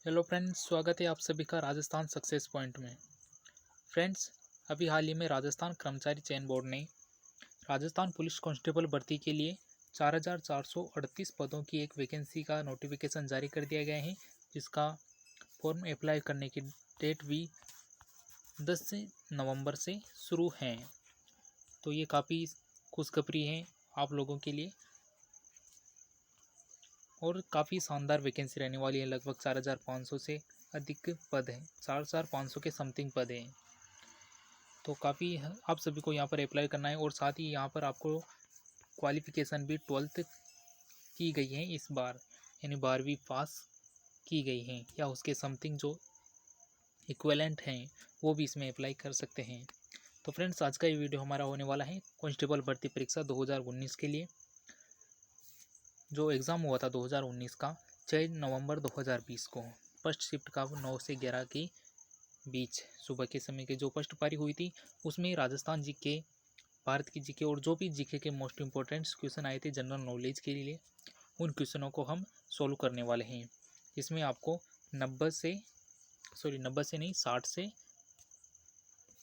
Hello friends, स्वागत है आप सभी का राजस्थान सक्सेस पॉइंट में। फ्रेंड्स, अभी हाल ही में राजस्थान कर्मचारी चयन बोर्ड ने राजस्थान पुलिस कांस्टेबल भर्ती के लिए 4,438 पदों की एक वैकेंसी का नोटिफिकेशन जारी कर दिया गया है, जिसका फॉर्म अप्लाई करने की डेट भी 10 नवंबर से शुरू है। तो ये काफ़ी खुशखबरी है आप लोगों के लिए और काफ़ी शानदार वैकेंसी रहने वाली है। लगभग 4,500 से अधिक पद हैं, 4,500 के समथिंग पद हैं। तो काफ़ी आप सभी को यहाँ पर अप्लाई करना है और साथ ही यहाँ पर आपको क्वालिफ़िकेशन भी 12th की गई है इस बार, यानी 12वीं पास की गई है या उसके समथिंग जो इक्विवेलेंट हैं वो भी इसमें अप्लाई कर सकते हैं। तो फ्रेंड्स, आज का ये वीडियो हमारा होने वाला है कांस्टेबल भर्ती परीक्षा 2019 के लिए, जो एग्ज़ाम हुआ था 2019 का 6 नवंबर 2020 को। फर्स्ट शिफ्ट का 9 से 11 के बीच सुबह के समय के जो फर्स्ट पारी हुई थी, उसमें राजस्थान जीके, भारत की जीके और जो भी जीके के मोस्ट इंपॉर्टेंट क्वेश्चन आए थे जनरल नॉलेज के लिए, उन क्वेश्चनों को हम सोल्व करने वाले हैं। इसमें आपको 90 से नहीं 60 से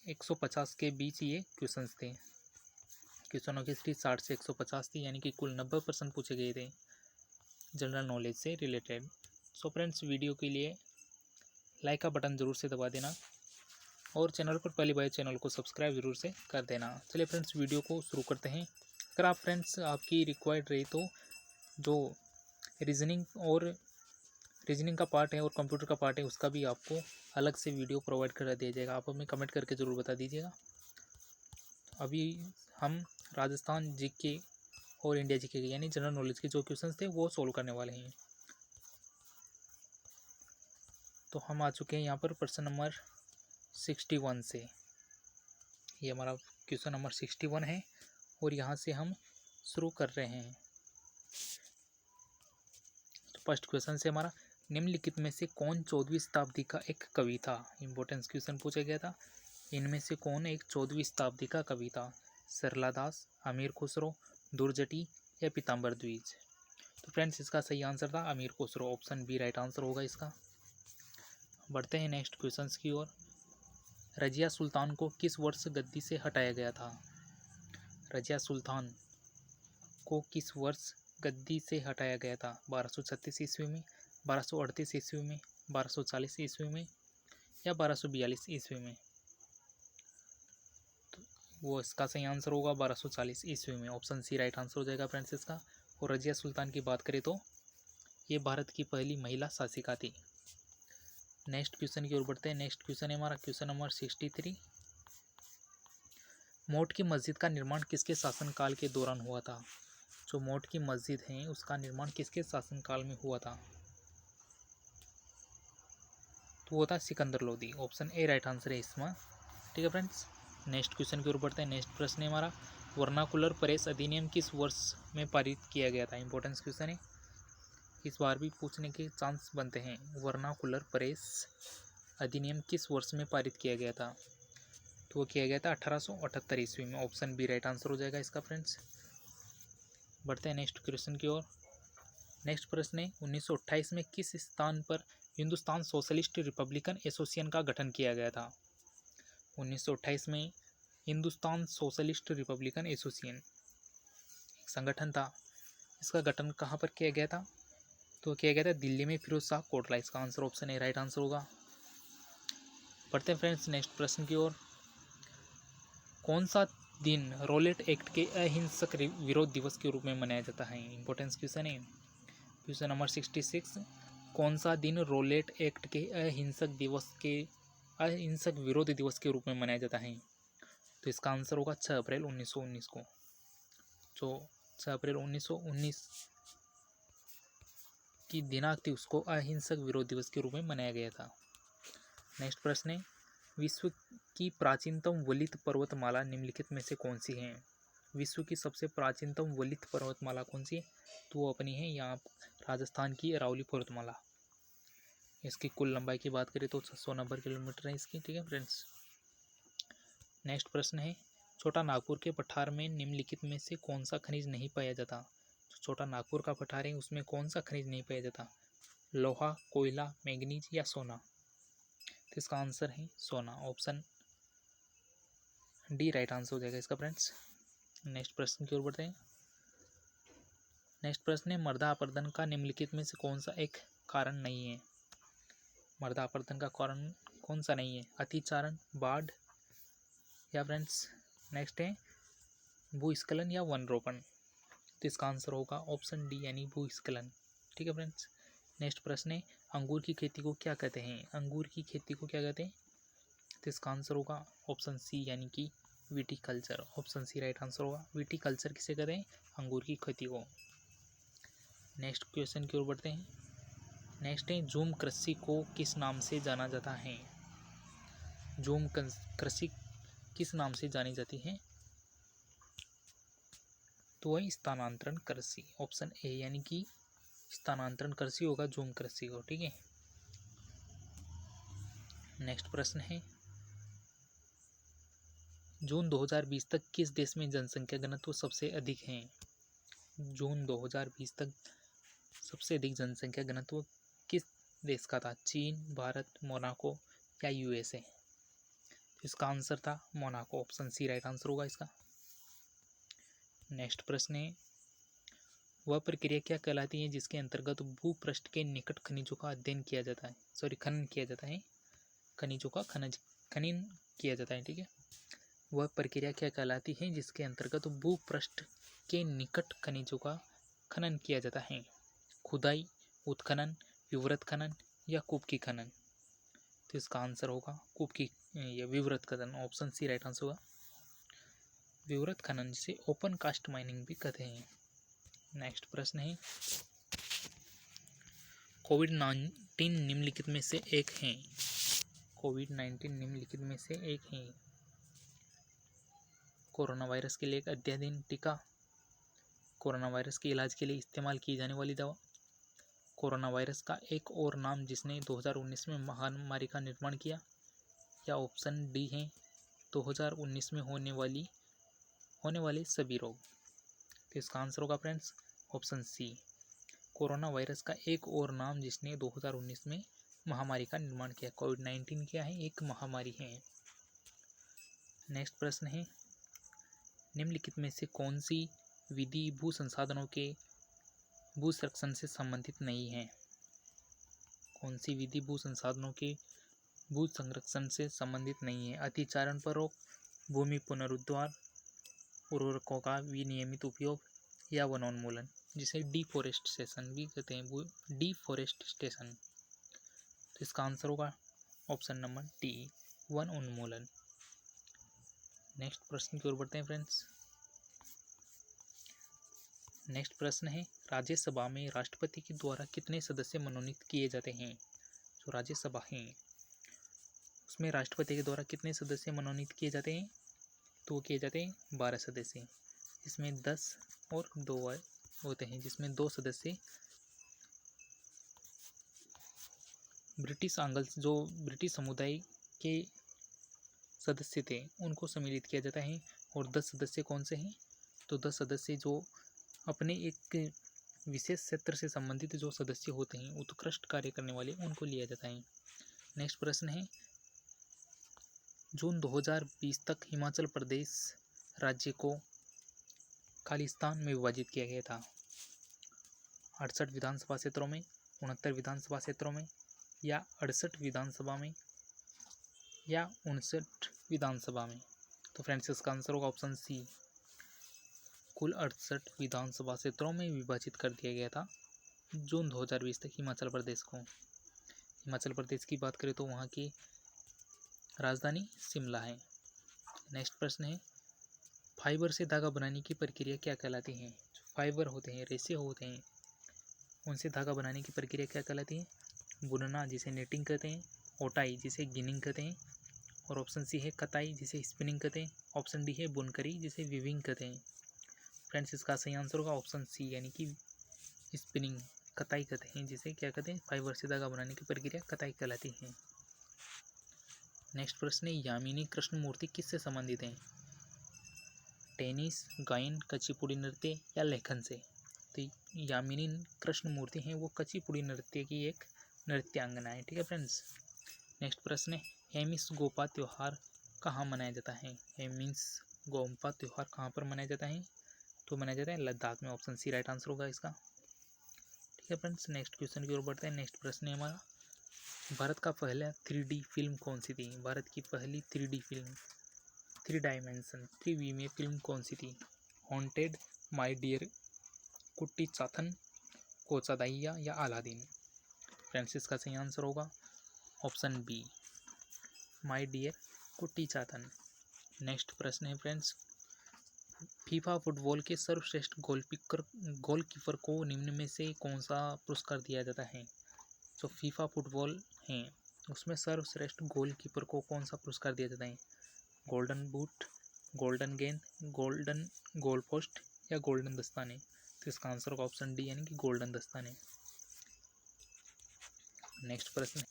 150 के बीच ये क्वेश्चंस थे। क्वेश्चनों की स्थिति 60 से 150 थी, यानी कि कुल 90% पूछे गए थे जनरल नॉलेज से रिलेटेड। सो फ्रेंड्स, वीडियो के लिए लाइक का बटन ज़रूर से दबा देना और चैनल पर पहली बार चैनल को सब्सक्राइब ज़रूर से कर देना। चलिए फ्रेंड्स, वीडियो को शुरू करते हैं। अगर आप फ्रेंड्स आपकी रिक्वायर्ड रही तो जो रीजनिंग का पार्ट है और कंप्यूटर का पार्ट है, उसका भी आपको अलग से वीडियो प्रोवाइड करा दिया जाएगा। आप हमें कमेंट करके ज़रूर बता दीजिएगा। अभी हम राजस्थान जीके और इंडिया जीके के यानी जनरल नॉलेज के जो क्वेश्चंस थे वो सोल्व करने वाले हैं। तो हम आ चुके हैं यहाँ पर प्रश्न नंबर 61 से। ये हमारा क्वेश्चन नंबर 61 है और यहाँ से हम शुरू कर रहे हैं। तो फर्स्ट क्वेश्चन से हमारा, निम्नलिखित में से कौन 14वीं शताब्दी का एक कवि था? इम्पोर्टेंस क्वेश्चन पूछा गया था। इनमें से कौन एक 14वीं शताब्दी का कवि था? सरला दास, अमीर खुसरो, दुर्जटी या पीताम्बर द्विज? तो फ्रेंड्स, इसका सही आंसर था Amir Khusro. Option B right answer होगा इसका। बढ़ते हैं नेक्स्ट क्वेश्चन की ओर। रजिया सुल्तान को किस वर्ष गद्दी से हटाया गया था? रजिया सुल्तान को किस वर्ष गद्दी से हटाया गया था? 1236 ईस्वी में, 1238 ईस्वी में, 1240 ईस्वी में या 1242 ईस्वी में? तो वो इसका सही आंसर होगा 1240 ईस्वी में। ऑप्शन सी राइट आंसर हो जाएगा फ्रेंड्स इसका। और रजिया सुल्तान की बात करें तो ये भारत की पहली महिला शासिका थी। नेक्स्ट क्वेश्चन की ओर बढ़ते हैं। नेक्स्ट क्वेश्चन है हमारा क्वेश्चन नंबर 63। मोट की मस्जिद का निर्माण किसके शासनकाल के दौरान हुआ था? जो मोट की मस्जिद है उसका निर्माण किसके शासनकाल में हुआ था? तो वो था Sikandar Lodi. Option A right answer है इसमें। ठीक है फ्रेंड्स, नेक्स्ट क्वेश्चन की ओर बढ़ते हैं। नेक्स्ट प्रश्न है हमारा, वर्नाकुलर प्रेस अधिनियम किस वर्ष में पारित किया गया था? इंपॉर्टेंस क्वेश्चन है, इस बार भी पूछने के चांस बनते हैं। वर्नाकुलर प्रेस अधिनियम किस वर्ष में पारित किया गया था? तो वो किया गया था 1878 ईस्वी में। ऑप्शन बी राइट आंसर हो जाएगा इसका फ्रेंड्स। बढ़ते हैं नेक्स्ट क्वेश्चन की ओर। नेक्स्ट प्रश्न है, 1928 में किस स्थान पर हिंदुस्तान सोशलिस्ट रिपब्लिकन एसोसिएशन का गठन किया गया था? 1928 में हिंदुस्तान सोशलिस्ट रिपब्लिकन एसोसिएशन एक संगठन था, इसका गठन कहाँ पर किया गया था? तो किया गया था दिल्ली में, फिरोज शाह कोटला। इसका answer option A right answer होगा। बढ़ते हैं फ्रेंड्स नेक्स्ट प्रश्न की ओर। कौन सा दिन रोलेट एक्ट के अहिंसक विरोध दिवस के रूप में मनाया जाता है? इंपॉर्टेंस क्वेश्चन है। क्वेश्चन नंबर 66, कौन सा दिन रोलेट एक्ट के अहिंसक विरोध दिवस के रूप में मनाया जाता है? तो इसका आंसर होगा 6 अप्रैल 1919 को। जो 6 अप्रैल 1919 की दिनांक थी उसको अहिंसक विरोध दिवस के रूप में मनाया गया था। नेक्स्ट प्रश्न है, विश्व की प्राचीनतम वलित पर्वतमाला निम्नलिखित में से कौन सी है? विश्व की सबसे प्राचीनतम वलित पर्वतमाला कौन सी है? तो वो अपनी है यहाँ राजस्थान की अरावली पर्वतमाला। इसकी कुल लंबाई की बात करें तो 690 किलोमीटर है इसकी। ठीक है फ्रेंड्स, नेक्स्ट प्रश्न है, छोटा नागपुर के पठार में निम्नलिखित में से कौन सा खनिज नहीं पाया जाता? जो छोटा नागपुर का पठार है उसमें कौन सा खनिज नहीं पाया जाता? लोहा, कोयला, मैग्नीज या सोना? तो इसका आंसर है सोना, ऑप्शन डी राइट आंसर हो जाएगा इसका फ्रेंड्स। नेक्स्ट प्रश्न की ओर बढ़ते हैं। नेक्स्ट प्रश्न है मृदा अपरदन का निम्नलिखित में से कौन सा एक कारण नहीं है? मृदा अपरदन का कारण कौन सा नहीं है? अतिचारण, बाढ़ या फ्रेंड्स नेक्स्ट है भूस्खलन या वन रोपण? तो इसका आंसर होगा ऑप्शन डी यानी भूस्खलन। ठीक है फ्रेंड्स। नेक्स्ट प्रश्न है अंगूर की खेती को क्या कहते हैं? अंगूर की खेती को क्या कहते हैं? तो इसका आंसर होगा ऑप्शन सी यानी कि viticulture, option C right answer होगा। विटीकल्चर किसे कहते हैं? अंगूर की खेती को। नेक्स्ट क्वेश्चन की ओर बढ़ते हैं। नेक्स्ट है झूम कृषि को किस नाम से जाना जाता है? झूम कृषि किस नाम से जानी जाती है? तो वही स्थानांतरण कृषि, ऑप्शन ए यानी कि स्थानांतरण कृषि होगा झूम कृषि को। ठीक है। नेक्स्ट प्रश्न है जून 2020 तक किस देश में जनसंख्या घनत्व सबसे अधिक है? जून 2020 तक सबसे अधिक जनसंख्या घनत्व किस देश का था? चीन, भारत, मोनाको या यूएसए? इसका आंसर था Monaco, option C right answer होगा इसका। नेक्स्ट प्रश्न है वह प्रक्रिया क्या कहलाती है जिसके अंतर्गत भूपृष्ठ के निकट खनिजों का अध्ययन किया जाता है, खनन किया जाता है, खनिजों का खनन किया जाता है। ठीक है। वह प्रक्रिया क्या कहलाती है जिसके अंतर्गत भूपृष्ठ के निकट खनिजों का खनन किया जाता है? खुदाई, उत्खनन, विवृत खनन या कुपकी खनन? तो इसका आंसर होगा कुपकी या विवृत खनन, ऑप्शन सी राइट आंसर होगा। विवृत खनन जिसे ओपन कास्ट माइनिंग भी कहते हैं। नेक्स्ट प्रश्न है कोविड-19 निम्नलिखित में से एक है? कोविड-19 निम्नलिखित में से एक है। कोरोना वायरस के लिए एक अद्यतन टीका, कोरोना वायरस के इलाज के लिए इस्तेमाल की जाने वाली दवा, कोरोना वायरस का एक और नाम जिसने 2019 में महामारी का निर्माण किया, या ऑप्शन डी है 2019 में होने वाले सभी रोग? तो इसका आंसर होगा friends option C, corona virus का एक और नाम जिसने 2019 में महामारी का निर्माण किया। कोविड-19 क्या है? एक महामारी है। नेक्स्ट प्रश्न है निम्नलिखित में से कौन सी विधि भू संसाधनों के भू संरक्षण से संबंधित नहीं है? कौन सी विधि भू संसाधनों के भू संरक्षण से संबंधित नहीं है? अतिचारण पर रोक, भूमि पुनरुद्धार, उर्वरकों का विनियमित उपयोग या वनोन्मूलन जिसे डिफोरेस्टेशन भी कहते हैं, डिफोरेस्टेशन? तो इसका आंसर होगा ऑप्शन नंबर डी, वन उन्मूलन। नेक्स्ट प्रश्न की ओर बढ़ते हैं फ्रेंड्स। नेक्स्ट प्रश्न है राज्यसभा में राष्ट्रपति के द्वारा कितने सदस्य मनोनीत किए जाते हैं? जो राज्यसभा है उसमें राष्ट्रपति के द्वारा कितने सदस्य मनोनीत किए जाते हैं? तो किए जाते हैं 12 सदस्य। इसमें 10 और 2 होते हैं, जिसमें 2 सदस्य ब्रिटिश समुदाय के सदस्य थे उनको सम्मिलित किया जाता है। और 10 सदस्य कौन से हैं? तो 10 सदस्य जो अपने एक विशेष क्षेत्र से संबंधित जो सदस्य होते हैं, उत्कृष्ट कार्य करने वाले, उनको लिया जाता है। नेक्स्ट प्रश्न है जून 2020 तक हिमाचल प्रदेश राज्य को खालिस्तान में विभाजित किया गया था। 68 विधानसभा क्षेत्रों में, 69 विधानसभा क्षेत्रों में, या 68 विधानसभा में, या 59 विधानसभा में? तो फ्रेंड्स इसका आंसर होगा ऑप्शन सी, कुल 68 विधानसभा क्षेत्रों में विभाजित कर दिया गया था जून 2020 तक हिमाचल प्रदेश को। हिमाचल प्रदेश की बात करें तो वहाँ की राजधानी शिमला है। नेक्स्ट प्रश्न है फाइबर से धागा बनाने की प्रक्रिया क्या कहलाती है? जो फाइबर होते हैं, रेशे होते हैं, उनसे धागा बनाने की प्रक्रिया क्या कहलाती है? बुनना जिसे नेटिंग कहते हैं, ओटाई जिसे गिनिंग कहते हैं, और ऑप्शन सी है कताई जिसे स्पिनिंग कहते हैं, ऑप्शन डी है बुनकरी जिसे विविंग कहते हैं। फ्रेंड्स इसका सही आंसर होगा ऑप्शन सी यानी कि स्पिनिंग, कताई कहते हैं जिसे क्या कहते हैं? फाइबर से धागा बनाने की प्रक्रिया कताई कहलाती है। नेक्स्ट प्रश्न है यामिनी कृष्णमूर्ति किससे संबंधित हैं? टेनिस, गायन, कुचिपुड़ी नृत्य या लेखन से? तो यामिनी कृष्णमूर्ति हैं, वो कुचिपुड़ी नृत्य की एक नृत्यांगना है। ठीक है फ्रेंड्स। नेक्स्ट प्रश्न है, हेमिस गोपा त्यौहार कहाँ मनाया जाता है? हेमिस गोपा त्यौहार कहाँ पर मनाया जाता है? तो मनाया जाता है लद्दाख में। ऑप्शन सी राइट आंसर होगा इसका। ठीक है फ्रेंड्स, नेक्स्ट क्वेश्चन की ओर बढ़ते हैं। नेक्स्ट प्रश्न है हमारा, भारत का पहला 3D फिल्म कौन सी थी? भारत की पहली 3D फिल्म, 3 डायमेंशन 3V में फिल्म कौन सी थी? हॉन्टेड, माई डियर कुट्टी चाथन, कोचादाइया या अलादीन? फ्रेंड्स इसका सही आंसर होगा ऑप्शन बी, माई डियर कुट्टी चाथन। नेक्स्ट प्रश्न है फ्रेंड्स, फीफा फुटबॉल के सर्वश्रेष्ठ गोलकीपर को निम्न में से कौन सा पुरस्कार दिया जाता है? जो फीफा फुटबॉल है उसमें सर्वश्रेष्ठ गोलकीपर को कौन सा पुरस्कार दिया जाता है? गोल्डन बूट, गोल्डन गेंद, गोल्डन गोल पोस्ट या गोल्डन दस्ताने? तो इसका आंसर होगा ऑप्शन डी, यानी कि गोल्डन दस्ताने। नेक्स्ट प्रश्न,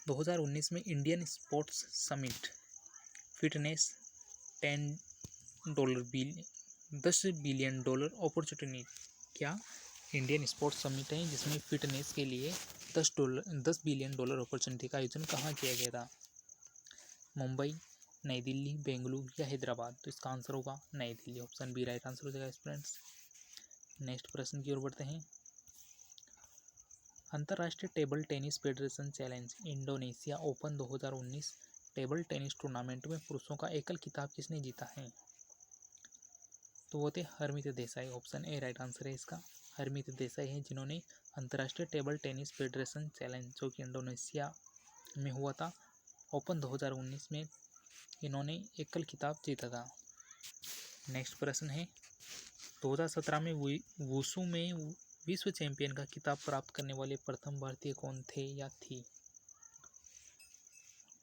2019 में Indian sports summit fitness $10 billion opportunity, क्या इंडियन स्पोर्ट्स समिट है जिसमें फिटनेस के लिए $10 बिलियन अपॉर्चुनिटी का आयोजन कहाँ किया गया था? मुंबई, नई दिल्ली, बेंगलुरु या हैदराबाद? तो इसका आंसर होगा Nai Delhi. Option B right answer हो जाएगा फ्रेंड्स। नेक्स्ट प्रश्न की ओर बढ़ते हैं, अंतर्राष्ट्रीय table tennis federation challenge Indonesia open 2019 table tennis tournament में पुरुषों का एकल खिताब किसने जीता है? तो वो थे Harmeet Desai. Option A right answer है इसका। हरमीत देसाई हैं जिन्होंने अंतर्राष्ट्रीय टेबल टेनिस फेडरेशन चैलेंज जो कि इंडोनेशिया में हुआ था ओपन 2019 में, इन्होंने एकल खिताब जीता था। नेक्स्ट प्रश्न है, 2017 में वुशु में विश्व चैंपियन का खिताब प्राप्त करने वाले प्रथम भारतीय कौन थे या थी?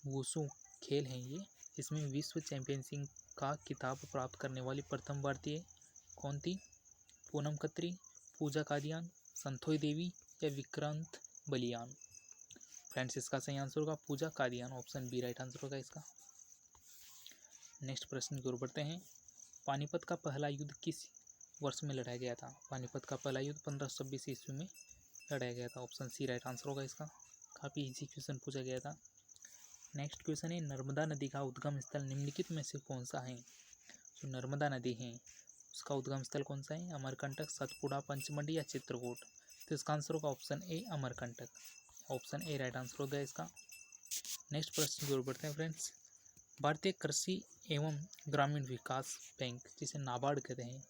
वुशु खेल है ये, इसमें विश्व चैंपियनशिप का खिताब प्राप्त करने वाली प्रथम भारतीय कौन थी? पूनम खत्री, पूजा कादियान, संथोई देवी या विक्रांत बलियान? फ्रेंड्स इसका सही आंसर होगा Pooja Kadian. Option B right answer होगा इसका। नेक्स्ट प्रश्न की ओर बढ़ते हैं, पानीपत का पहला युद्ध किस वर्ष में लड़ा गया था? पानीपत का पहला युद्ध 1526 ईस्वी में लड़ाया गया था। ऑप्शन सी राइट आंसर होगा इसका। काफ़ी इजी क्वेश्चन पूछा गया था। नेक्स्ट क्वेश्चन है, नर्मदा नदी का उद्गम स्थल निम्नलिखित में से कौन सा है? जो नर्मदा नदी है उसका उद्गम स्थल कौन सा है? अमरकंटक, सतपुड़ा, पंचमढ़ी या चित्रकूट? तो इसका आंसर होगा option A Amarkantak. Option A right answer होगा इसका। नेक्स्ट प्रश्न की ओर बढ़ते हैं फ्रेंड्स, भारतीय कृषि एवं ग्रामीण विकास बैंक जिसे नाबार्ड कहते हैं,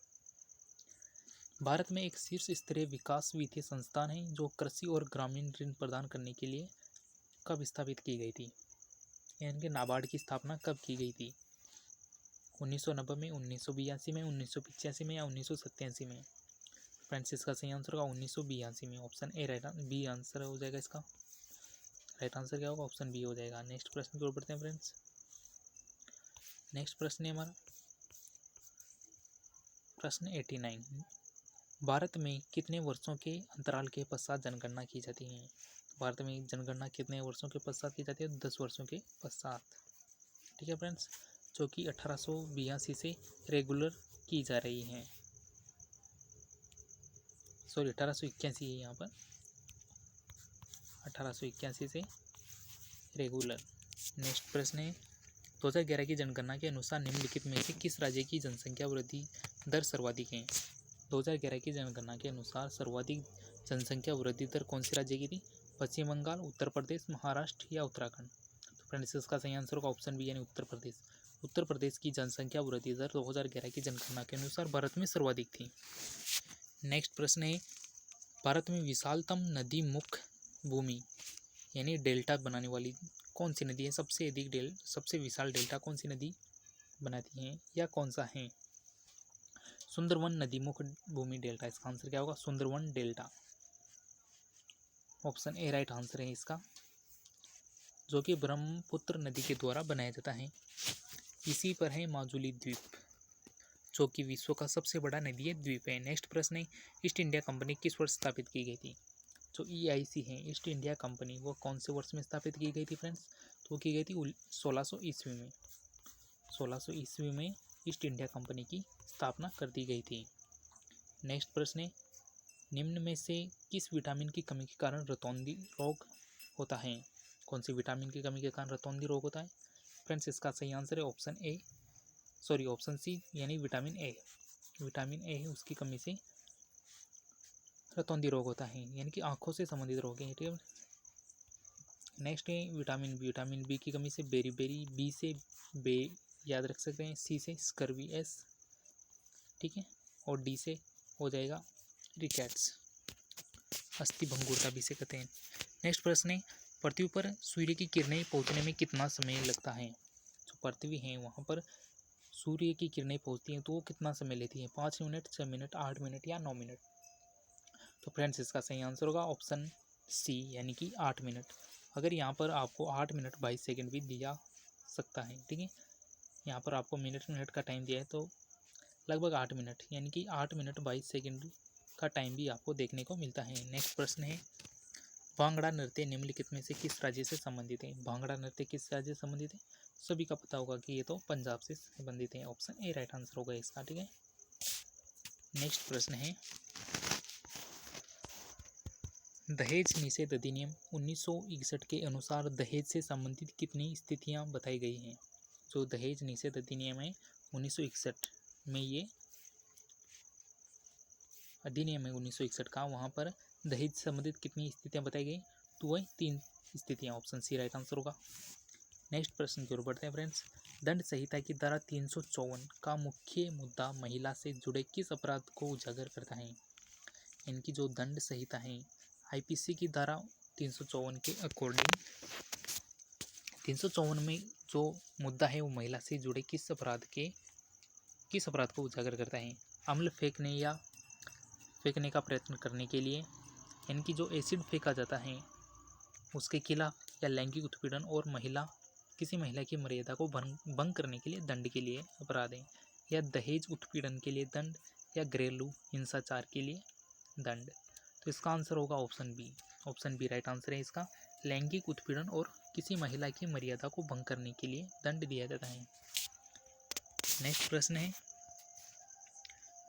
भारत में एक शीर्ष स्तरीय विकास वित्तीय संस्थान है जो कृषि और ग्रामीण ऋण प्रदान करने के लिए कब स्थापित की गई थी? यानी कि नाबार्ड की स्थापना कब की गई थी? 1990 में, 1982 में, 1985 में या 1987 में? फ्रेंड्स इसका सही आंसर होगा 1982 में। Option A right B answer हो जाएगा इसका। राइट आंसर क्या होगा? ऑप्शन बी हो जाएगा। नेक्स्ट प्रश्न की ओर बढ़ते हैं फ्रेंड्स। नेक्स्ट प्रश्न है हमारा प्रश्न 89, भारत में कितने वर्षों के अंतराल के पश्चात जनगणना की जाती है? भारत में जनगणना कितने वर्षों के पश्चात की जाती है? 10 वर्षों के पश्चात। ठीक है फ्रेंड्स, जो कि 1882 से रेगुलर की जा रही है। सॉरी 1881 है यहाँ पर, 1881 से रेगुलर। नेक्स्ट प्रश्न है, 2011 की जनगणना के अनुसार निम्नलिखित में से किस राज्य की जनसंख्या वृद्धि दर सर्वाधिक है? 2011 की जनगणना के अनुसार सर्वाधिक जनसंख्या वृद्धि दर कौन से राज्य की थी? पश्चिम बंगाल, उत्तर प्रदेश, महाराष्ट्र या उत्तराखंड? तो फ्रेंड्स इसका सही आंसर होगा ऑप्शन बी यानी उत्तर प्रदेश। उत्तर प्रदेश की जनसंख्या वृद्धि दर 2011 की जनगणना के अनुसार भारत में सर्वाधिक थी। नेक्स्ट प्रश्न है, भारत में विशालतम नदी मुख भूमि यानी डेल्टा बनाने वाली कौन सी नदी है? सबसे विशाल डेल्टा कौन सी नदी बनाती है या कौन सा है? सुंदरवन नदी मुख भूमि डेल्टा। इसका आंसर क्या होगा? Sundarban delta. Option A right answer है इसका, जो कि ब्रह्मपुत्र नदी के द्वारा बनाया जाता है। इसी पर है माजुली द्वीप, जो कि विश्व का सबसे बड़ा नदी द्वीप है। नेक्स्ट प्रश्न है, ईस्ट इंडिया कंपनी किस वर्ष स्थापित की गई थी? जो EIC है ईस्ट इंडिया कंपनी, वो कौन से वर्ष में स्थापित की गई थी फ्रेंड्स? तो की गई थी 1600 ईस्वी में। 1600 ईस्वी में ईस्ट इंडिया कंपनी की स्थापना कर दी गई थी। नेक्स्ट प्रश्न है, निम्न में से किस विटामिन की कमी के कारण रतौंधी रोग होता है? कौन सी विटामिन की कमी के कारण रतौंधी रोग होता है? फ्रेंड्स, इसका सही आंसर है ऑप्शन सी यानी विटामिन ए। विटामिन ए है उसकी कमी से रतौंधी रोग होता है, यानी कि आंखों से संबंधित रोग है। ठीक है। नेक्स्ट है विटामिन बी। विटामिन बी की कमी से बेरी, बी से बे याद रख सकते हैं, सी से स्कर्वी एस, ठीक है, और डी से हो जाएगा रिकेट्स, अस्थि भंगुरता भी से कहते हैं। नेक्स्ट प्रश्न है, पृथ्वी पर सूर्य की किरणें पहुंचने में कितना समय लगता है? जो पृथ्वी है वहाँ पर सूर्य की किरणें पहुंचती हैं तो वो कितना समय लेती है? 5 मिनट, 6 मिनट, 8 मिनट या 9 मिनट? तो फ्रेंड्स, इसका सही आंसर होगा ऑप्शन सी यानी कि 8 मिनट। अगर यहाँ पर आपको 8 मिनट 22 सेकेंड भी दिया सकता है, ठीक है, यहाँ पर आपको मिनट का टाइम दिया है तो लगभग 8 मिनट यानी कि 8 मिनट 22 सेकेंड का टाइम भी आपको देखने को मिलता है। नेक्स्ट प्रश्न है, भांगड़ा नृत्य निम्नलिखित में से किस राज्य से संबंधित है? भांगड़ा नृत्य किस राज्य से संबंधित है? सभी का पता होगा कि ये तो पंजाब से संबंधित है। ऑप्शन ए राइट आंसर होगा इसका। ठीक है। नेक्स्ट प्रश्न है, दहेज निषेध अधिनियम 1961 के अनुसार दहेज से संबंधित कितनी स्थितियां बताई गई हैं? जो दहेज निषेध अधिनियम है 1961 में, ये अधिनियम है 1961 का, वहाँ पर दहेज से संबंधित कितनी स्थितियां बताई गई? तो वह 3 स्थितियां। ऑप्शन सी राइट आंसर होगा। नेक्स्ट प्रश्न की ओर बढ़ते हैं फ्रेंड्स। दंड संहिता की धारा 354 का मुख्य मुद्दा महिला से जुड़े किस अपराध को उजागर करता है? इनकी जो दंड संहिता है आईपीसी की धारा 354 के अकॉर्डिंग 354 में जो मुद्दा है वो महिला से जुड़े किस अपराध को उजागर करता है? अम्ल फेंकने का प्रयत्न करने के लिए, इनकी जो एसिड फेंका जाता है उसके खिलाफ, या लैंगिक उत्पीड़न और किसी महिला की मर्यादा को भंग करने के लिए दंड के लिए अपराध है, या दहेज उत्पीड़न के लिए दंड, या घरेलू हिंसाचार के लिए दंड। तो इसका आंसर होगा option B. Option B right answer है इसका। लैंगिक उत्पीड़न और किसी महिला की मर्यादा को भंग करने के लिए दंड दिया जाता है। नेक्स्ट प्रश्न है,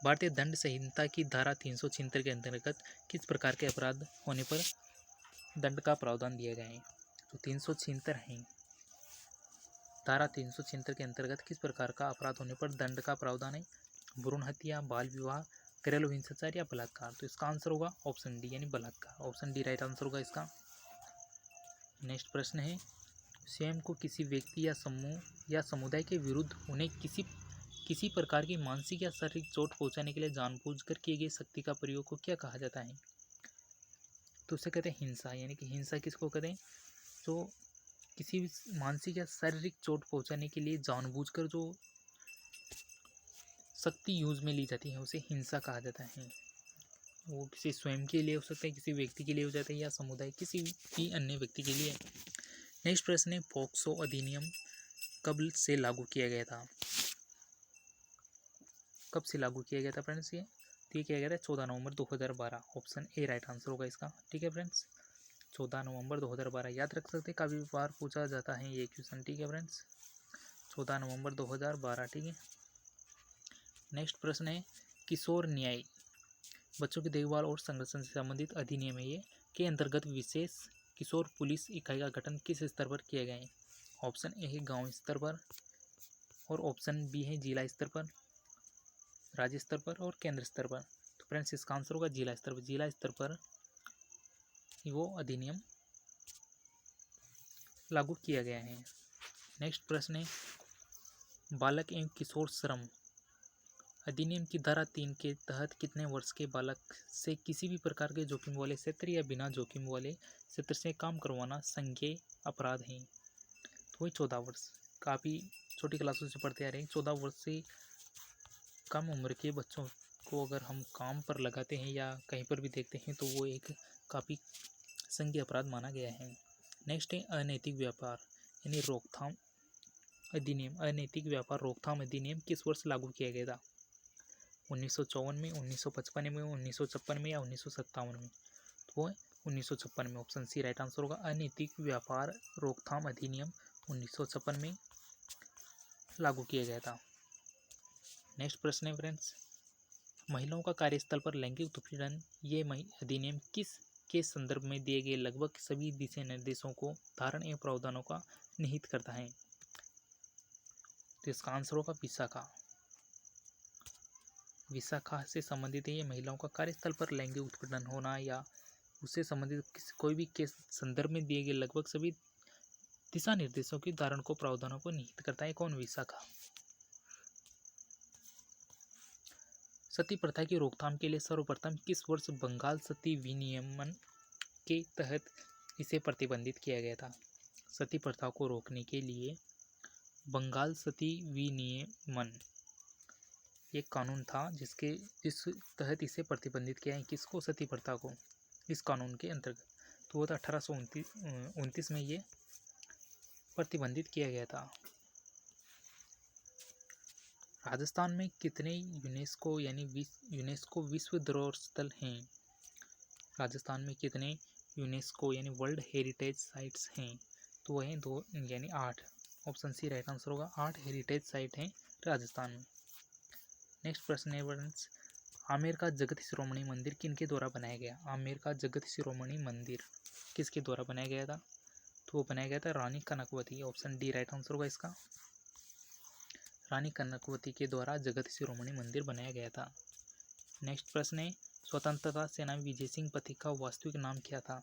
भारतीय दंड संहिता की धारा 376 के अंतर्गत किस प्रकार के अपराध होने पर दंड का प्रावधान दिया गया है? तो 376 है, धारा 376 के अंतर्गत किस प्रकार का अपराध होने पर दंड का प्रावधान है? भ्रूण हत्या, बाल विवाह, घरेलू हिंसाचार या बलात्कार? तो इसका आंसर होगा ऑप्शन डी यानी बलात्कार। ऑप्शन डी राइट आंसर होगा इसका। नेक्स्ट प्रश्न है, स्वयं को किसी व्यक्ति या समूह या समुदाय के विरुद्ध उन्हें किसी प्रकार की मानसिक या शारीरिक चोट पहुंचाने के लिए जानबूझकर किए गए शक्ति का प्रयोग को क्या कहा जाता है? तो उसे कहते हैं हिंसा, यानी कि हिंसा किसको कहते हैं? जो किसी भी मानसिक या शारीरिक चोट पहुंचाने के लिए जानबूझकर जो शक्ति यूज में ली जाती है उसे हिंसा कहा जाता है। वो किसी स्वयं के लिए हो सकता है, किसी व्यक्ति के लिए हो जाता है, या समुदाय किसी भी अन्य व्यक्ति के लिए। नेक्स्ट प्रश्न है, पोक्सो अधिनियम कब से लागू किया गया था? कब से लागू किया गया था फ्रेंड्स? ये किया गया था 14 नवंबर 2012। ऑप्शन ए राइट आंसर होगा इसका। ठीक है फ्रेंड्स, 14 नवंबर 2012 याद रख सकते हैं, काफ़ी बार पूछा जाता है ये क्वेश्चन। ठीक है फ्रेंड्स, 14 नवंबर 2012। ठीक है। नेक्स्ट प्रश्न है, किशोर न्याय बच्चों की देखभाल और संरक्षण से संबंधित अधिनियम है ये, के अंतर्गत विशेष किशोर पुलिस इकाई का गठन किस स्तर पर किया गया है? ऑप्शन ए है गांव स्तर पर, और ऑप्शन बी है जिला स्तर पर, राज्य स्तर पर और केंद्र स्तर पर। तो फ्रेंड्स, इसका आंसर होगा जिला स्तर पर। जिला स्तर पर वो अधिनियम लागू किया गया है। नेक्स्ट प्रश्न है, बालक एवं किशोर श्रम अधिनियम की धारा 3 के तहत कितने वर्ष के बालक से किसी भी प्रकार के जोखिम वाले क्षेत्र या बिना जोखिम वाले क्षेत्र से काम करवाना संज्ञेय अपराध है? तो वही 14 वर्ष। काफ़ी छोटी क्लासों से पढ़ते आ रहे हैं, 14 वर्ष से कम उम्र के बच्चों को अगर हम काम पर लगाते हैं या कहीं पर भी देखते हैं तो वो एक काफ़ी संज्ञेय अपराध माना गया है। नेक्स्ट है, अनैतिक व्यापार यानी रोकथाम अधिनियम। अनैतिक व्यापार रोकथाम अधिनियम किस वर्ष लागू किया गया था? 1954 में, 1955 में, 1956 में या 1957 में? तो वो 1956 में। ऑप्शन सी राइट आंसर होगा। अनैतिक व्यापार रोकथाम अधिनियम 1956 में लागू किया गया था। नेक्स्ट प्रश्न है फ्रेंड्स, महिलाओं का कार्यस्थल पर लैंगिक उत्पीड़न ये अधिनियम किस के संदर्भ में दिए गए लगभग सभी दिशा निर्देशों को धारण एवं प्रावधानों का निहित करता है? तो इसका आंसर होगा विशाखा। विशाखा से संबंधित है ये, महिलाओं का कार्यस्थल पर लैंगिक उत्पीड़न होना या उससे संबंधित कोई भी केस संदर्भ में दिए गए लगभग सभी दिशा निर्देशों की धारण को प्रावधानों को निहित करता है। कौन? विशाखा। सती प्रथा की रोकथाम के लिए सर्वप्रथम किस वर्ष बंगाल सती विनियमन के तहत इसे प्रतिबंधित किया गया था? सती प्रथा को रोकने के लिए बंगाल सती विनियमन एक कानून था जिस तहत इसे प्रतिबंधित किया है। किसको? सती प्रथा को, इस कानून के अंतर्गत। तो वो था 1829 में ये प्रतिबंधित किया गया था। राजस्थान में कितने यूनेस्को विश्व धरोहर स्थल हैं? राजस्थान में कितने यूनेस्को यानी वर्ल्ड हेरिटेज साइट्स हैं? तो वह हैं 2 यानी 8। ऑप्शन सी राइट आंसर होगा। 8 हेरिटेज साइट हैं राजस्थान में। नेक्स्ट प्रश्न है फ्रेंड्स, आमेर का जगत शिरोमणि मंदिर किनके द्वारा बनाया गया? आमेर का जगत शिरोमणि मंदिर किसके द्वारा बनाया गया था? तो वो बनाया गया था रानी Kanakavati. Option D right answer होगा इसका। रानी कनकवती के द्वारा जगत शिरोमणि मंदिर बनाया गया था। नेक्स्ट प्रश्न है, स्वतंत्रता सेनानी विजय सिंह पथिक का वास्तविक नाम क्या था?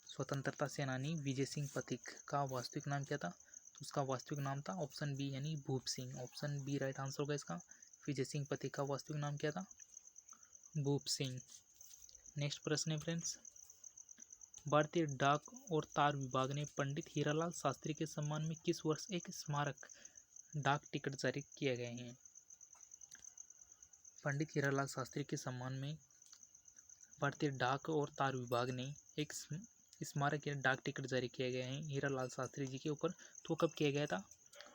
स्वतंत्रता सेनानी विजय सिंह पथिक का वास्तविक नाम क्या था? तो उसका वास्तविक नाम था ऑप्शन बी यानी Bhup Singh. Option B right answer होगा इसका। विजय सिंह पथिक का वास्तविक नाम क्या था? भूप सिंह। नेक्स्ट प्रश्न है फ्रेंड्स, भारतीय डाक और तार विभाग ने पंडित हीरालाल शास्त्री के सम्मान में किस वर्ष एक स्मारक डाक टिकट जारी किए गए हैं? पंडित हीरालाल शास्त्री के सम्मान में भारतीय डाक और तार विभाग ने एक स्मारक या डाक टिकट जारी किए गए हैं हीरालाल शास्त्री जी के ऊपर। तो कब किया गया था?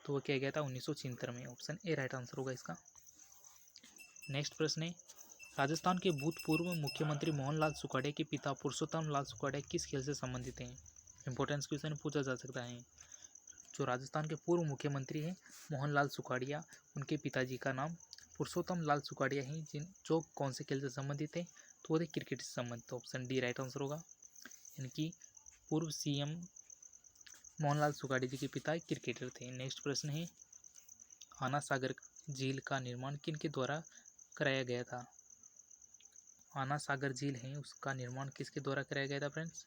तो वो किया गया था 1976 में। ऑप्शन ए राइट आंसर होगा इसका। नेक्स्ट प्रश्न है, राजस्थान के भूतपूर्व मुख्यमंत्री मोहनलाल सुखाड़िया के पिता पुरुषोत्तम लाल सुखाड़िया किस खेल से संबंधित हैं? इंपॉर्टेंस क्वेश्चन पूछा जा सकता है। जो राजस्थान के पूर्व मुख्यमंत्री हैं मोहनलाल सुखाड़िया, उनके पिताजी का नाम पुरुषोत्तम लाल सुखाड़िया है, जो कौन से खेल से संबंधित है? तो वो थे क्रिकेट से संबंधित। ऑप्शन डी राइट आंसर होगा। यानी कि पूर्व सीएम मोहनलाल सुखाड़िया जी के पिता क्रिकेटर थे। नेक्स्ट प्रश्न है, आना सागर झील का निर्माण किनके द्वारा कराया गया था? आना सागर झील है उसका निर्माण किसके द्वारा कराया गया था फ्रेंड्स?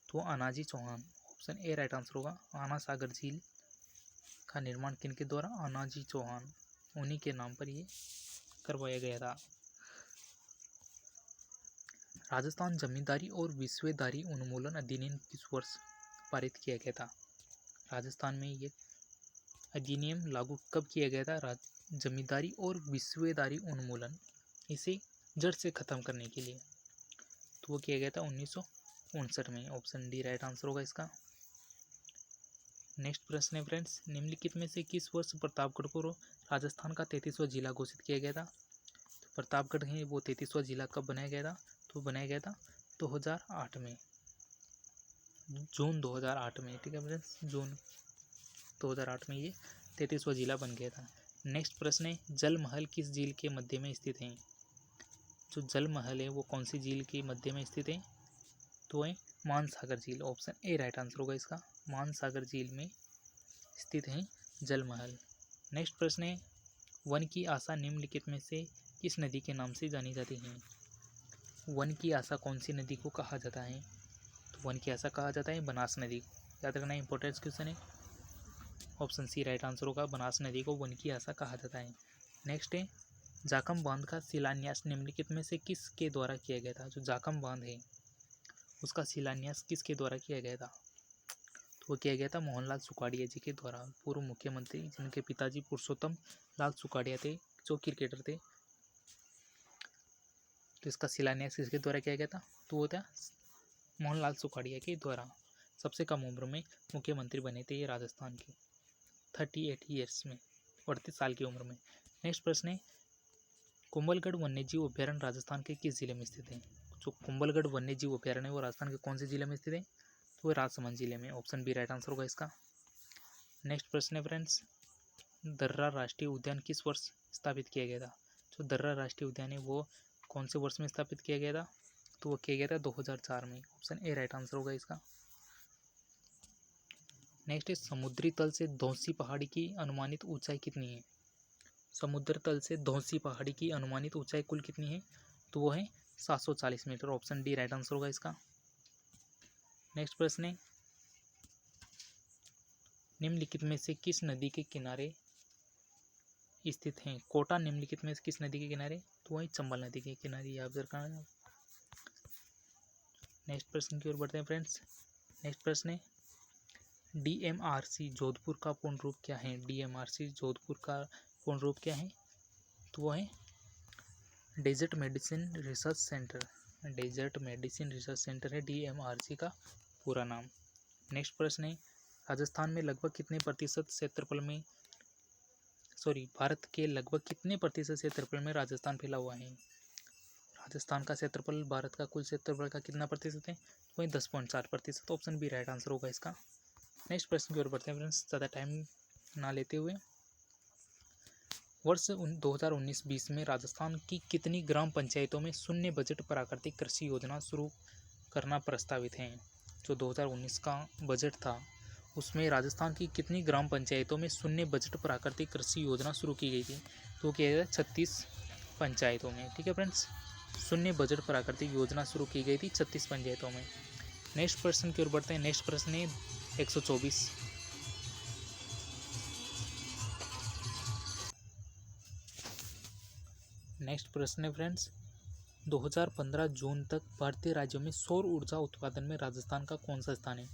तो Anaji Chauhan. Option A right answer होगा। आना सागर झील का निर्माण किनके द्वारा? अनाजी चौहान, उन्हीं के नाम पर ये करवाया गया था। राजस्थान जमींदारी और विश्वेदारी उन्मूलन अधिनियम किस वर्ष पारित किया गया था? राजस्थान में ये अधिनियम लागू कब किया गया था? जमींदारी और विश्वेदारी उन्मूलन, इसे जड़ से खत्म करने के लिए। तो वो किया गया था 1959 में। ऑप्शन डी राइट आंसर होगा इसका। नेक्स्ट प्रश्न है फ्रेंड्स, निम्नलिखित में से किस वर्ष प्रतापगढ़ को राजस्थान का 33वां जिला घोषित किया गया था? तो प्रतापगढ़ है वो 33वां जिला कब बनाया गया था? तो बनाया गया था 2008 में, जून 2008 में। ठीक है फ्रेंड्स, जून 2008 में ये 33वां जिला बन गया था। नेक्स्ट प्रश्न है, जल महल किस झील के मध्य में स्थित है? जो जल महल है वो कौन सी झील के मध्य में स्थित है? तो है मानसागर झील। ऑप्शन ए राइट आंसर होगा इसका। मानसागर झील में स्थित है जल महल। नेक्स्ट प्रश्न है, वन की आशा निम्नलिखित में से किस नदी के नाम से जानी जाती है? वन की आशा कौन सी नदी को कहा जाता है? तो वन की आशा कहा जाता है बनास नदी को। याद रखना इंपॉर्टेंट क्वेश्चन है। ऑप्शन सी राइट आंसर होगा। बनास नदी को वन की आशा कहा जाता है। नेक्स्ट है, जाखम बांध का शिलान्यास निम्नलिखित में से किसके द्वारा किया गया था? जो जाखम बांध है उसका शिलान्यास किसके द्वारा किया गया था? तो वो किया गया था मोहनलाल सुखाड़िया जी के द्वारा, पूर्व मुख्यमंत्री जिनके पिताजी पुरुषोत्तम लाल सुखाड़िया थे, जो क्रिकेटर थे। तो इसका शिलान्यास किसके द्वारा किया गया था? तो वो था मोहनलाल सुखाड़िया के द्वारा। सबसे कम उम्र में मुख्यमंत्री बने थे ये राजस्थान के, 38 ईयर्स में, 38 साल की उम्र में। नेक्स्ट प्रश्न है, कुंभलगढ़ वन्यजीव अभ्यारण्य राजस्थान के किस जिले में स्थित है? जो कुंभलगढ़ वन्यजीव अभ्यारण्य है वो राजस्थान के कौन से जिले में स्थित है? तो राजसमंद जिले में। ऑप्शन बी राइट आंसर होगा इसका। नेक्स्ट प्रश्न है फ्रेंड्स, दर्रा राष्ट्रीय उद्यान किस वर्ष स्थापित किया गया था? जो दर्रा राष्ट्रीय उद्यान है वो कौन से वर्ष में स्थापित किया गया था? तो वो किया गया था 2004 में। ऑप्शन ए राइट आंसर होगा इसका। नेक्स्ट है, समुद्री तल से धौंसी पहाड़ी की अनुमानित ऊंचाई कितनी है? समुद्र तल से धौंसी पहाड़ी की अनुमानित ऊंचाई कुल कितनी है? तो वो है 740 metre. Option D right answer होगा इसका। नेक्स्ट प्रश्न है, निम्नलिखित में से किस नदी के किनारे स्थित हैं? कोटा निम्नलिखित में से किस नदी के किनारे? तो वही चंबल नदी के किनारे आप जर करना। नेक्स्ट प्रश्न की ओर बढ़ते हैं फ्रेंड्स। नेक्स्ट प्रश्न है, डीएमआरसी जोधपुर का पूर्ण रूप क्या है? डीएमआरसी जोधपुर का पूर्ण रूप क्या है? तो वो है desert medicine research centre. Desert medicine research centre है डीएमआरसी का पूरा नाम। नेक्स्ट प्रश्न है, राजस्थान में लगभग कितने प्रतिशत क्षेत्रफल में भारत के लगभग कितने प्रतिशत क्षेत्रफल में राजस्थान फैला हुआ है? राजस्थान का क्षेत्रफल भारत का कुल क्षेत्रफल का कितना प्रतिशत है? वही 10.4%। ऑप्शन बी राइट आंसर होगा इसका। नेक्स्ट प्रश्न की ओर बढ़ते हैं फ्रेंड्स, ज़्यादा टाइम ना लेते हुए। वर्ष 2019-20 में राजस्थान की कितनी ग्राम पंचायतों में शून्य बजट प्राकृतिक कृषि योजना शुरू करना प्रस्तावित है? जो 2019 का बजट था उसमें राजस्थान की कितनी ग्राम पंचायतों में शून्य बजट प्राकृतिक कृषि योजना शुरू की गई थी? तो किया गया 36 पंचायतों में। ठीक है फ्रेंड्स, शून्य बजट प्राकृतिक योजना शुरू की गई थी 36 पंचायतों में। नेक्स्ट प्रश्न की ओर बढ़ते हैं। नेक्स्ट प्रश्न है 124। नेक्स्ट प्रश्न है फ्रेंड्स, 2015 जून तक भारतीय राज्यों में सौर ऊर्जा उत्पादन में राजस्थान का कौन सा स्थान है?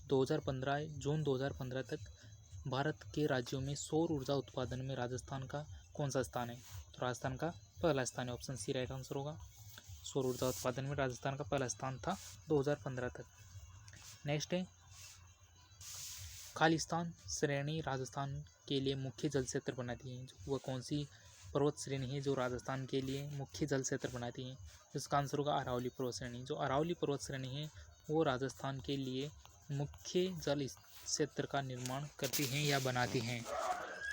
2015 जून 2015 तक भारत के राज्यों में सौर ऊर्जा उत्पादन में राजस्थान का कौन सा स्थान है? तो राजस्थान का पहला स्थान है। ऑप्शन सी राइट आंसर होगा। सौर ऊर्जा उत्पादन में राजस्थान का पहला स्थान था 2015 तक। नेक्स्ट है, खालिस्तान श्रेणी राजस्थान के लिए मुख्य जल क्षेत्र बनाती है। वह कौन सी पर्वत श्रेणी है जो राजस्थान के लिए मुख्य जल क्षेत्र बनाती है? इसका आंसर होगा अरावली पर्वत श्रेणी। जो अरावली पर्वत श्रेणी है वो राजस्थान के लिए मुख्य जल क्षेत्र का निर्माण करती हैं या बनाती हैं।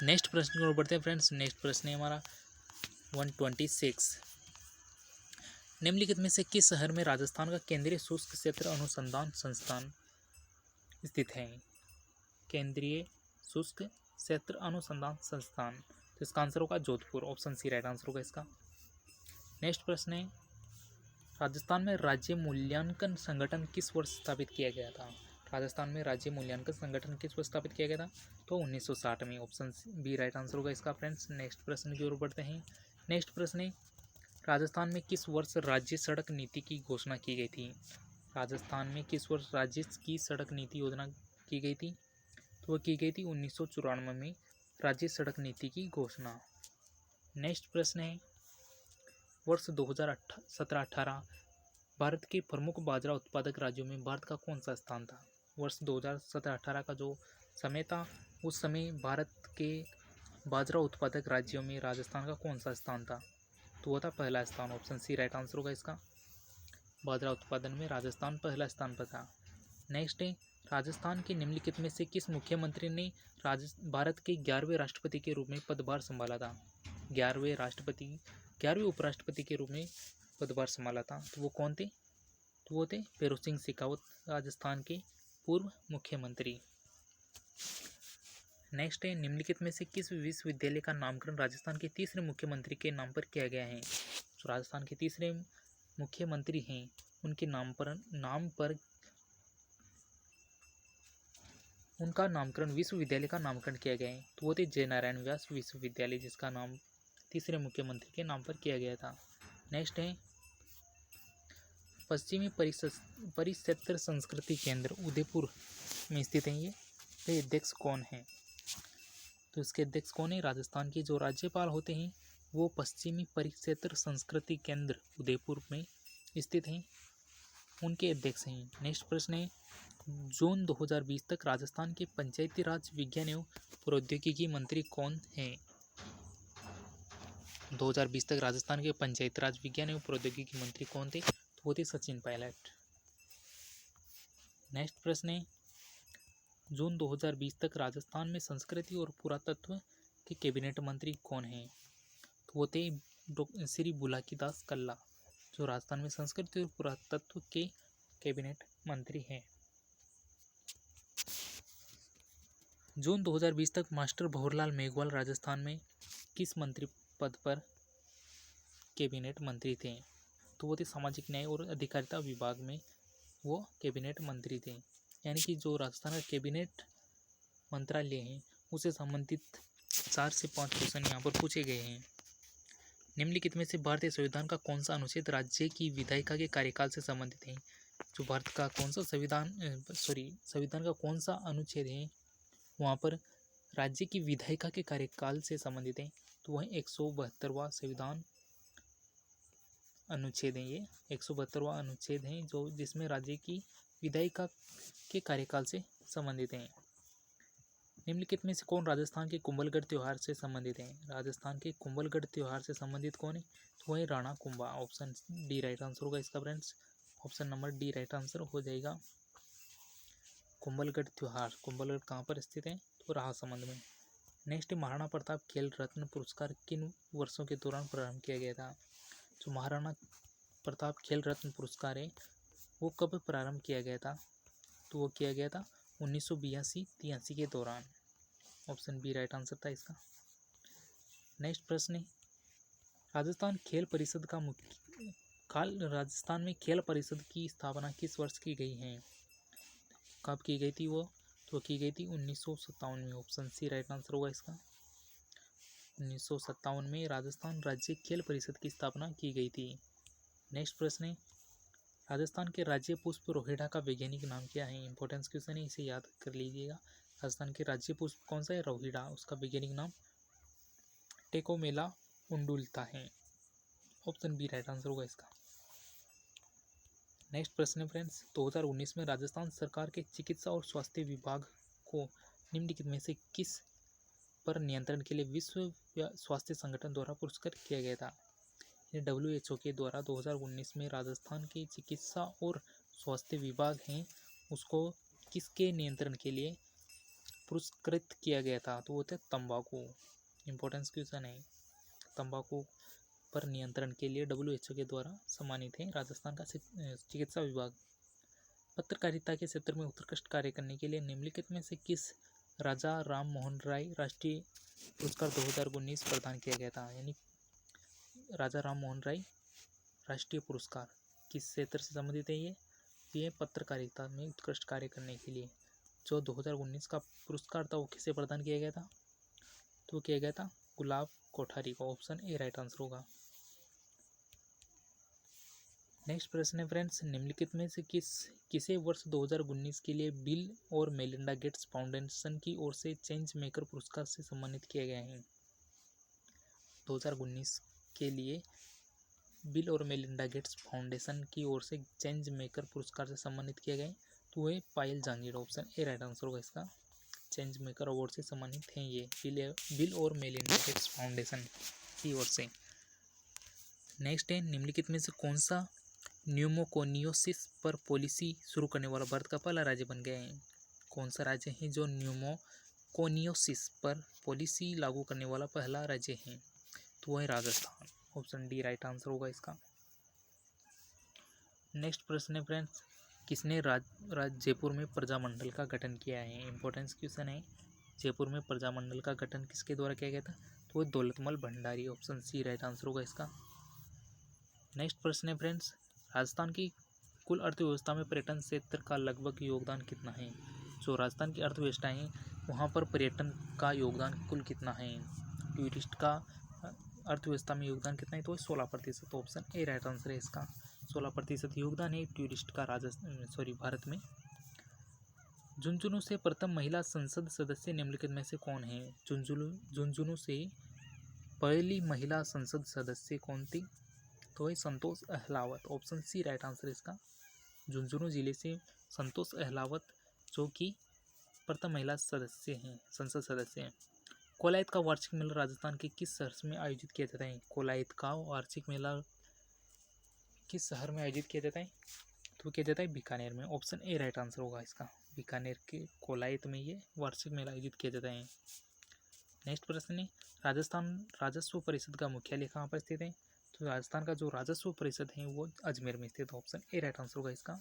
नेक्स्ट प्रश्न की ओर बढ़ते हैं फ्रेंड्स। नेक्स्ट प्रश्न है हमारा 126। निम्नलिखित में से किस शहर में राजस्थान का केंद्रीय शुष्क क्षेत्र अनुसंधान संस्थान स्थित है? केंद्रीय शुष्क क्षेत्र अनुसंधान संस्थान, तो इसका आंसर होगा Jodhpur. Option C right answer होगा इसका। नेक्स्ट प्रश्न है, राजस्थान में राज्य मूल्यांकन संगठन किस वर्ष स्थापित किया गया था? राजस्थान में राज्य मूल्यांकन संगठन किस वर्ष स्थापित किया गया था? तो 1960 में। ऑप्शन बी राइट आंसर होगा इसका फ्रेंड्स। नेक्स्ट प्रश्न की ओर बढ़ते हैं। नेक्स्ट प्रश्न है, राजस्थान में किस वर्ष राज्य सड़क नीति की घोषणा की गई थी? राजस्थान में किस वर्ष राज्य की सड़क नीति योजना की गई थी? तो वह की गई थी 1994 में राज्य सड़क नीति की घोषणा। नेक्स्ट प्रश्न है, वर्ष 2017-18 भारत के प्रमुख बाजरा उत्पादक राज्यों में भारत का कौन सा स्थान था? वर्ष 2017-18 का जो समय था उस समय भारत के बाजरा उत्पादक राज्यों में राजस्थान का कौन सा स्थान था? तो वह था पहला स्थान। ऑप्शन सी राइट आंसर होगा इसका। बाजरा उत्पादन में राजस्थान पहला स्थान पर था। नेक्स्ट है, राजस्थान के निम्नलिखित में से किस मुख्यमंत्री ने भारत के 11वें राष्ट्रपति के रूप में पदभार संभाला था? 11वें उपराष्ट्रपति के रूप में पदभार संभाला था। तो वो कौन थे? तो वो थे पेरोज सिंह शेखावत, राजस्थान के पूर्व मुख्यमंत्री। नेक्स्ट है, निम्नलिखित में से किस विश्वविद्यालय का नामकरण राजस्थान के तीसरे मुख्यमंत्री के नाम पर किया गया है? जो राजस्थान के तीसरे मुख्यमंत्री हैं उनके नाम पर उनका नामकरण विश्वविद्यालय का नामकरण किया गया है। तो वो थे जय नारायण व्यास विश्वविद्यालय, जिसका नाम तीसरे मुख्यमंत्री के नाम पर किया गया था। नेक्स्ट है, पश्चिमी परिक्षेत्र संस्कृति केंद्र उदयपुर में स्थित है। ये अध्यक्ष कौन है? तो इसके अध्यक्ष कौन है? राजस्थान के जो राज्यपाल होते हैं वो पश्चिमी परिक्षेत्र संस्कृति केंद्र उदयपुर में स्थित हैं, उनके अध्यक्ष हैं। नेक्स्ट प्रश्न है, जून 2020 तक राजस्थान के पंचायती राज विज्ञान एवं प्रौद्योगिकी मंत्री कौन हैं? 2020 तक राजस्थान के पंचायती राज विज्ञान एवं प्रौद्योगिकी मंत्री कौन थे? तो वो थे सचिन पायलट। नेक्स्ट प्रश्न है, जून 2020 तक राजस्थान में संस्कृति और पुरातत्व के कैबिनेट मंत्री कौन हैं? तो वो थे श्री बुलाकीदास कल्ला, जो राजस्थान में संस्कृति और पुरातत्व के कैबिनेट मंत्री हैं। जून 2020 तक मास्टर भंवरलाल मेघवाल राजस्थान में किस मंत्री पद पर कैबिनेट मंत्री थे? तो वो थे सामाजिक न्याय और अधिकारिता विभाग में वो कैबिनेट मंत्री थे। यानी कि जो राजस्थान का कैबिनेट मंत्रालय है उसे संबंधित 4 से 5 क्वेश्चन यहाँ पर पूछे गए हैं। निम्नलिखित में से भारतीय संविधान का कौन सा अनुच्छेद राज्य की विधायिका के कार्यकाल से संबंधित है? जो भारत का कौन सा संविधान का कौन सा अनुच्छेद है वहाँ पर राज्य की विधायिका के कार्यकाल से संबंधित है? तो वह 172वां संविधान अनुच्छेद है। ये 172वां अनुच्छेद है जो जिसमें राज्य की विधायिका के कार्यकाल से संबंधित है। निम्नलिखित में से कौन राजस्थान के कुंभलगढ़ त्योहार से संबंधित है? राजस्थान के कुंभलगढ़ त्योहार से संबंधित कौन है? तो वह Rana Kumbha. Option D right answer होगा इसका friends. Option number D right answer हो जाएगा। कुंभलगढ़ त्योहार, कुंभलगढ़ कहाँ पर स्थित है? तो राजसमंद में। नेक्स्ट, महाराणा प्रताप खेल रत्न पुरस्कार किन वर्षों के दौरान प्रारंभ किया गया था? जो महाराणा प्रताप खेल रत्न पुरस्कार है वो कब प्रारंभ किया गया था? तो वो किया गया था 1982-83 के दौरान। ऑप्शन बी राइट आंसर था इसका। नेक्स्ट प्रश्न है, राजस्थान में खेल परिषद की स्थापना किस वर्ष की गई है? कब की गई थी वो? तो की गई थी 1957 में। ऑप्शन सी राइट आंसर होगा इसका। 1957 में राजस्थान राज्य खेल परिषद की स्थापना की गई थी। नेक्स्ट प्रश्न है, राजस्थान के राज्य पुष्प रोहिड़ा का वैज्ञानिक नाम क्या है? इंपॉर्टेंस क्वेश्चन है, इसे याद कर लीजिएगा। राजस्थान के राज्य पुष्प कौन सा है? रोहिड़ा। उसका वैज्ञानिक नाम टेकोमेला उंडुलता है। ऑप्शन बी राइट आंसर होगा इसका। नेक्स्ट प्रश्न है फ्रेंड्स, 2019 में राजस्थान सरकार के चिकित्सा और स्वास्थ्य विभाग को निम्नलिखित में से किस पर नियंत्रण के लिए विश्व स्वास्थ्य संगठन द्वारा पुरस्कृत किया गया था? WHO के द्वारा 2019 में राजस्थान के चिकित्सा और स्वास्थ्य विभाग हैं उसको किसके नियंत्रण के लिए पुरस्कृत किया गया था? तो वो थे तंबाकू। इम्पोर्टेंस क्वेश्चन है, तंबाकू पर नियंत्रण के लिए WHO के द्वारा सम्मानित है राजस्थान का चिकित्सा विभाग। पत्रकारिता के क्षेत्र में उत्कृष्ट कार्य करने के लिए निम्नलिखित में से किस राजा राम मोहन राय राष्ट्रीय पुरस्कार 2019 प्रदान किया गया था? यानी राजा राम मोहन राय राष्ट्रीय पुरस्कार किस क्षेत्र से संबंधित है? ये पत्रकारिता में उत्कृष्ट कार्य करने के लिए जो 2019 का पुरस्कार था वो किसे प्रदान किया गया था? तो किया गया था गुलाब कोठारी को। ऑप्शन ए राइट आंसर होगा। नेक्स्ट प्रश्न है फ्रेंड्स, निम्नलिखित में से किसे वर्ष 2019 के लिए बिल और मेलिंडा गेट्स फाउंडेशन की ओर से चेंज मेकर पुरस्कार से सम्मानित किया गया है? 2019 के लिए बिल और मेलिंडा गेट्स फाउंडेशन की ओर से चेंज मेकर पुरस्कार से सम्मानित किया गया है तो वह Payal Jangir. Option A right answer होगा इसका। चेंज मेकर अवार्ड से सम्मानित हैं ये बिल और मेलिंडा गेट्स फाउंडेशन की ओर से। नेक्स्ट है, निम्नलिखित में से कौन सा न्यूमोकोनियोसिस पर पॉलिसी शुरू करने वाला भारत का पहला राज्य बन गया है? कौन सा राज्य है जो न्यूमोकोनियोसिस पर पॉलिसी लागू करने वाला पहला राज्य है? तो वह है Rajasthan. Option D right answer होगा इसका। नेक्स्ट प्रश्न है फ्रेंड्स, किसने जयपुर में प्रजामंडल का गठन किया है? इंपॉर्टेंस क्वेश्चन है, जयपुर में प्रजामंडल का गठन किसके द्वारा किया गया था? तो वह Daulatmal Bhandari. Option C right answer होगा इसका। नेक्स्ट प्रश्न है फ्रेंड्स, राजस्थान की कुल अर्थव्यवस्था में पर्यटन क्षेत्र का लगभग योगदान कितना है? जो राजस्थान की अर्थव्यवस्था है वहाँ पर पर्यटन का योगदान कुल कितना है? टूरिस्ट का अर्थव्यवस्था में योगदान कितना है? तो 16%। ऑप्शन ए राइट आंसर है इसका। 16% योगदान है टूरिस्ट का भारत में। झुंझुनू से प्रथम महिला संसद सदस्य निम्नलिखित में से कौन है? झुंझुनू से पहली महिला संसद सदस्य कौन थी? तो है Santosh Ahlawat. Option C right answer इसका। झुंझुनू जिले से संतोष अहलावत जो कि प्रथम महिला सदस्य हैं, संसद सदस्य हैं। कोलायत का वार्षिक मेला राजस्थान के किस शहर में आयोजित किया जाता है? कोलायत का वार्षिक मेला किस शहर में आयोजित किया जाता है? तो किया जाता है बीकानेर में। ऑप्शन ए राइट आंसर होगा इसका। बीकानेर के कोलायत में ये वार्षिक मेला आयोजित किया जाता है। नेक्स्ट प्रश्न है, राजस्थान राजस्व परिषद का मुख्यालय कहाँ पर स्थित है? तो राजस्थान का जो राजस्व परिषद है वो अजमेर में स्थित है। ऑप्शन ए राइट आंसर होगा इसका।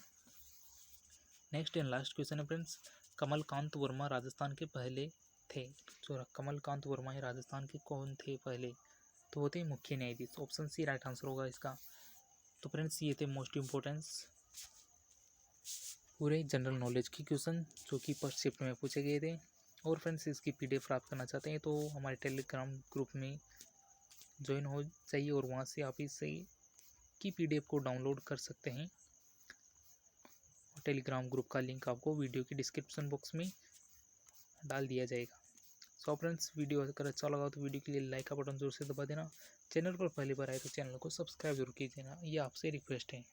नेक्स्ट एंड लास्ट क्वेश्चन है फ्रेंड्स, कमलकांत वर्मा राजस्थान के पहले थे। जो कमलकांत वर्मा है राजस्थान के कौन थे पहले? तो वो थे मुख्य न्यायाधीश। ऑप्शन सी राइट आंसर होगा इसका। तो फ्रेंड्स ये थे मोस्ट इम्पोर्टेंस पूरे जनरल नॉलेज के क्वेश्चन जो कि फर्स्ट शिफ्ट में पूछे गए थे। और फ्रेंड्स इसकी पीडीएफ प्राप्त करना चाहते हैं तो हमारे टेलीग्राम ग्रुप में ज्वाइन हो जाइए और वहाँ से आप इस की पीडीएफ को डाउनलोड कर सकते हैं। टेलीग्राम ग्रुप का लिंक आपको वीडियो की डिस्क्रिप्शन बॉक्स में डाल दिया जाएगा। सो फ्रेंड्स वीडियो अगर अच्छा लगा तो वीडियो के लिए लाइक का बटन जोर से दबा देना। चैनल पर पहली बार आए तो चैनल को सब्सक्राइब जरूर कीजिएगा, ये आपसे रिक्वेस्ट है।